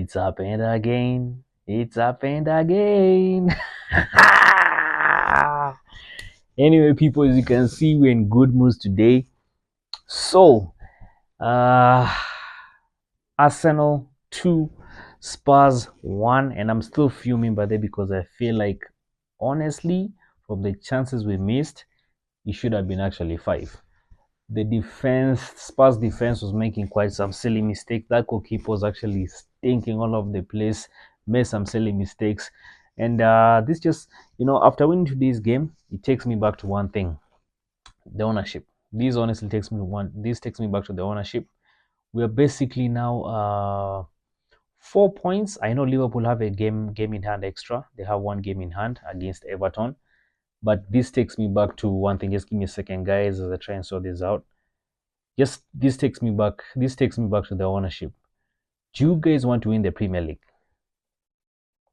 It's happened again. It's happened again. Anyway, people, as you can see, we're in good moods today. So, uh, Arsenal 2, Spurs 1, and I'm still fuming by that because I feel like, honestly, from the chances we missed, it should have been actually 5. The defense, Spurs defense was making quite some silly mistakes. That goalkeeper was actually stinking all over the place, made some silly mistakes. And this just, after winning today's game, it takes me back to one thing: the ownership. This takes me back to the ownership. We are basically now 4 points. I know Liverpool have a game in hand extra. They have one game in hand against Everton. But this takes me back to one thing. Just give me a second, guys, as I try and sort this out. This takes me back to the ownership. Do you guys want to win the Premier League?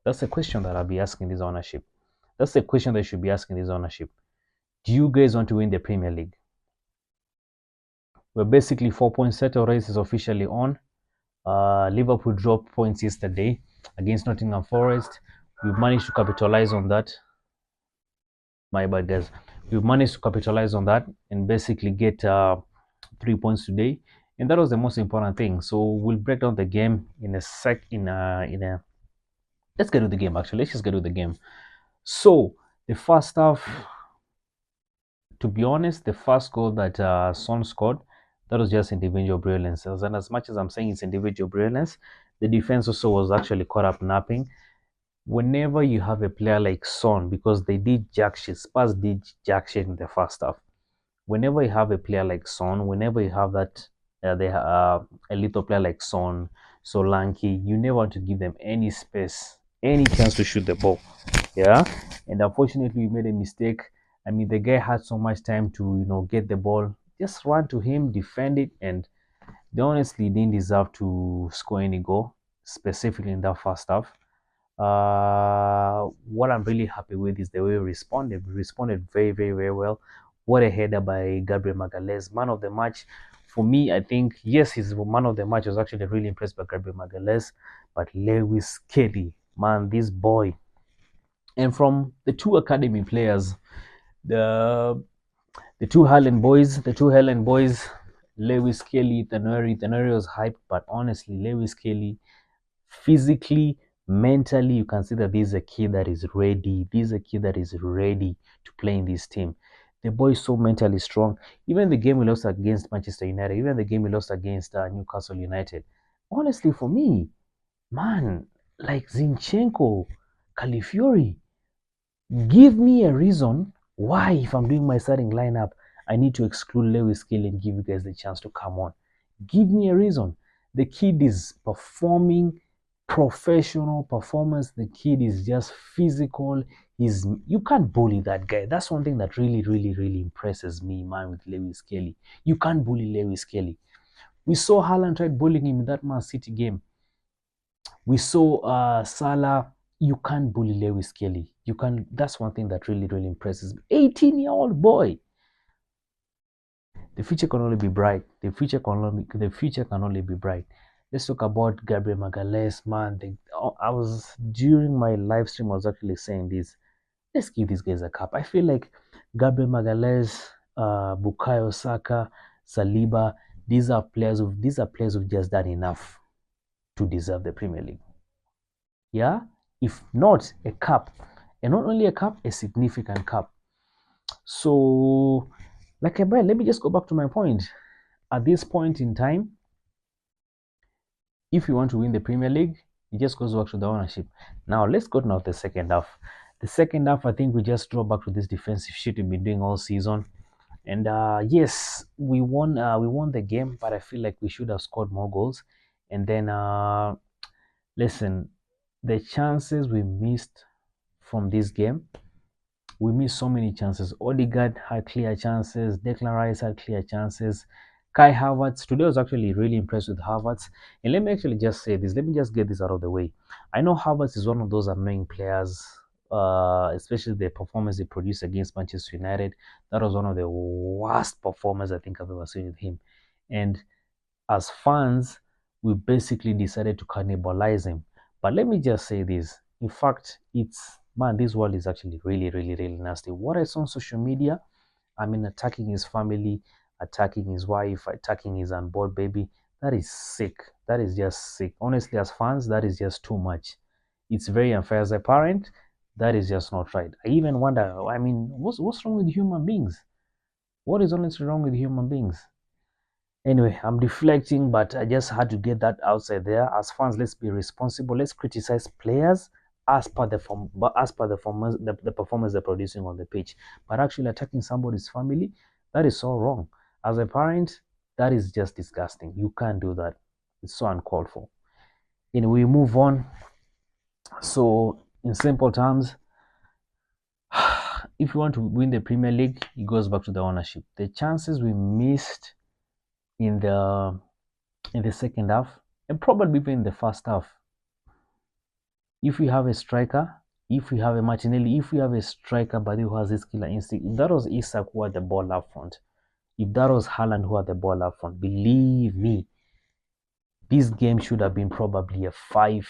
That's a question that I'll be asking this ownership. That's the question that should be asking this ownership. Do you guys want to win the Premier League? We're basically 4 point settle race is officially on. Liverpool dropped points yesterday against Nottingham Forest. We've managed to capitalize on that. My bad, guys. We've managed to capitalize on that and basically get 3 points today, and that was the most important thing. So we'll break down the game in a sec. Let's get to the game. Actually, let's just get to the game. So the first half, to be honest, the first goal that Son scored, that was just individual brilliance. And as much as I'm saying it's individual brilliance, the defense also was actually caught up napping. Whenever you have a player like Son, because they did jack shit, Spurs did jack shit in the first half. Whenever you have a player like Son, whenever you have that a little player like Son, Solanke, you never want to give them any space, any chance to shoot the ball. Yeah, and unfortunately, we made a mistake. I mean, the guy had so much time to get the ball, just run to him, defend it, and they honestly didn't deserve to score any goal, specifically in that first half. What I'm really happy with is the way we responded. We responded very, very, very well. What a header by Gabriel Magalhaes, man of the match. For me, I think, yes, he's man of the match. I was actually really impressed by Gabriel Magalhaes, but Lewis Kelly, man, this boy. And from the two academy players, the two Highland boys, Lewis Kelly, Tanuri was hyped, but honestly, Lewis Kelly, physically, mentally, you can see that this is a kid that is ready. This is a kid that is ready to play in this team. The boy is so mentally strong. Even the game we lost against Manchester United, even the game we lost against Newcastle United. Honestly, for me, man, like Zinchenko, Califiori, give me a reason why, if I'm doing my starting lineup, I need to exclude Lewis Kelly and give you guys the chance to come on. Give me a reason. The kid is performing professional performance. The kid is just physical. You can't bully that guy. That's one thing that really, really, really impresses me, man, with Lewis Kelly. You can't bully Lewis Kelly. We saw Haaland tried bullying him in that Man City game. We saw Salah. You can't bully Lewis Kelly. You can. That's one thing that really, really impresses me. 18-year-old boy. The future can only be bright. The future can only be bright. Let's talk about Gabriel Magalhaes, man. I was during my live stream. I was actually saying this. Let's give these guys a cup. I feel like Gabriel Magalhaes, Bukayo Saka, Saliba. These are players who've just done enough to deserve the Premier League. Yeah, if not a cup, and not only a cup, a significant cup. So, let me just go back to my point. At this point in time, if you want to win the Premier League, it just goes back to the ownership. Now let's go to the second half. The second half, I think we just draw back to this defensive shit we've been doing all season. And yes, we won the game, but I feel like we should have scored more goals. And then listen, the chances we missed from this game, we missed so many chances. Odegaard had clear chances, Declan Rice had clear chances. Kai Havertz, today I was actually really impressed with Havertz. And let me actually just say this. Let me just get this out of the way. I know Havertz is one of those annoying players, especially the performance he produced against Manchester United. That was one of the worst performances I think I've ever seen with him. And as fans, we basically decided to cannibalize him. But let me just say this. In fact, this world is actually really, really, really nasty. What I saw on social media, I mean, attacking his family, attacking his wife, attacking his unborn baby, that is sick. That is just sick. Honestly, as fans, that is just too much. It's very unfair. As a parent, that is just not right. I even wonder, I mean, what's wrong with human beings? What is honestly wrong with human beings? Anyway, I'm deflecting, but I just had to get that outside there. As fans, let's be responsible. Let's criticize players as per the performance they're producing on the pitch. But actually attacking somebody's family, that is so wrong. As a parent, that is just disgusting. You can't do that. It's so uncalled for. Anyway, we move on. So, in simple terms, if you want to win the Premier League, it goes back to the ownership. The chances we missed in the second half, and probably even in the first half, if we have a striker, if we have a Martinelli, if we have a striker but who has this killer instinct, if that was Isak who had the ball up front, if that was Haaland who had the ball up front, believe me, this game should have been probably a 5-6.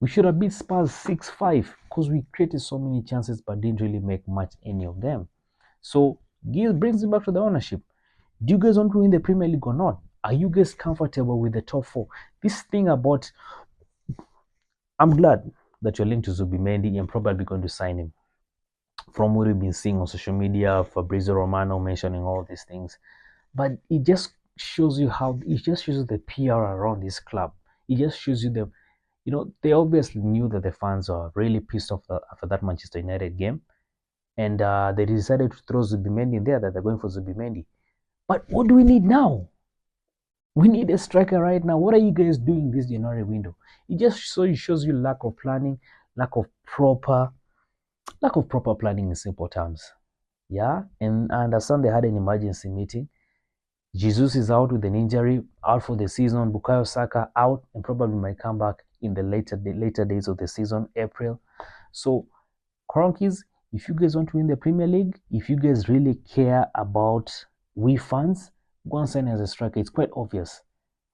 We should have beat Spurs 6-5 because we created so many chances but didn't really make much any of them. So this brings me back to the ownership. Do you guys want to win the Premier League or not? Are you guys comfortable with the top four? This thing about, I'm glad that you're linked to Zubimendi and probably going to sign him. From what we've been seeing on social media, Fabrizio Romano mentioning all these things. But it just shows you the PR around this club. It just shows you they obviously knew that the fans are really pissed off after that Manchester United game. And they decided to throw Zubimendi in there, that they're going for Zubimendi. But what do we need now? We need a striker right now. What are you guys doing this January window? It just shows you lack of planning, lack of proper planning in simple terms. Yeah, and I understand they had an emergency meeting. Jesus is out with an injury, out for the season. Bukayo Saka out and probably might come back in the later days of the season, April. So, Cronkies, if you guys want to win the Premier League, if you guys really care about we fans, go and sign as a striker. It's quite obvious.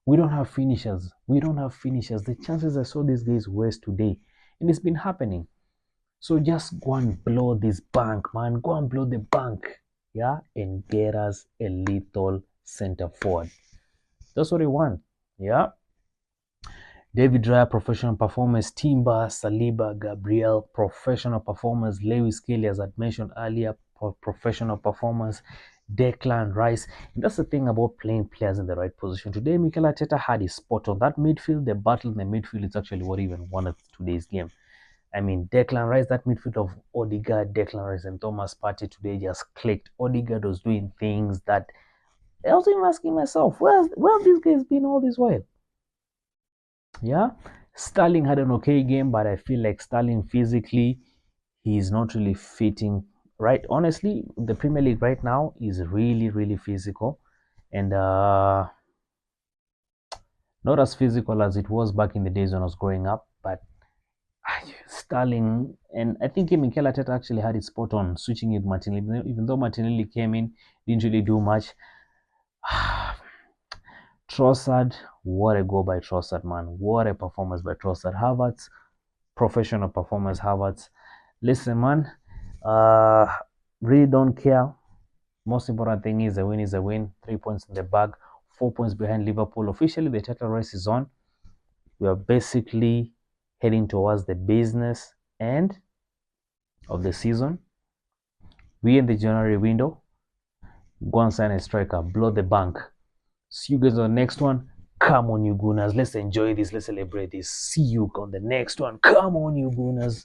We don't have finishers. The chances I saw these guys waste today, and it's been happening. So just go and blow this bank, man. Go and blow the bank, yeah, and get us a little center forward. That's what we want, yeah. David Raya, professional performance. Timber, Saliba, Gabriel, professional performance. Lewis Kelly, as I mentioned earlier, professional performance. Declan Rice. And that's the thing about playing players in the right position. Today, Mikel Arteta had his spot on that midfield. The battle in the midfield is actually what even won today's game. I mean, Declan Rice, that midfield of Odegaard, Declan Rice, and Thomas Partey today just clicked. Odegaard was doing things that I was even asking myself, where have these guys been all this while? Yeah, Sterling had an okay game, but I feel like Sterling physically, he's not really fitting right. Honestly, the Premier League right now is really, really physical, and not as physical as it was back in the days when I was growing up, but Sterling, and I think Mikel Arteta actually had it spot on, switching with Martinelli. Even though Martinelli came in, didn't really do much. Trossard, what a goal by Trossard, man. What a performance by Trossard. Havertz, professional performance, Havertz. Listen, man, really don't care. Most important thing is a win is a win. 3 points in the bag, 4 points behind Liverpool. Officially, the title race is on. We are basically heading towards the business end of the season. We in the January window. Go and sign a striker, blow the bank. See you guys on the next one. Come on, you Gunners. Let's enjoy this. Let's celebrate this. See you on the next one. Come on, you Gunners.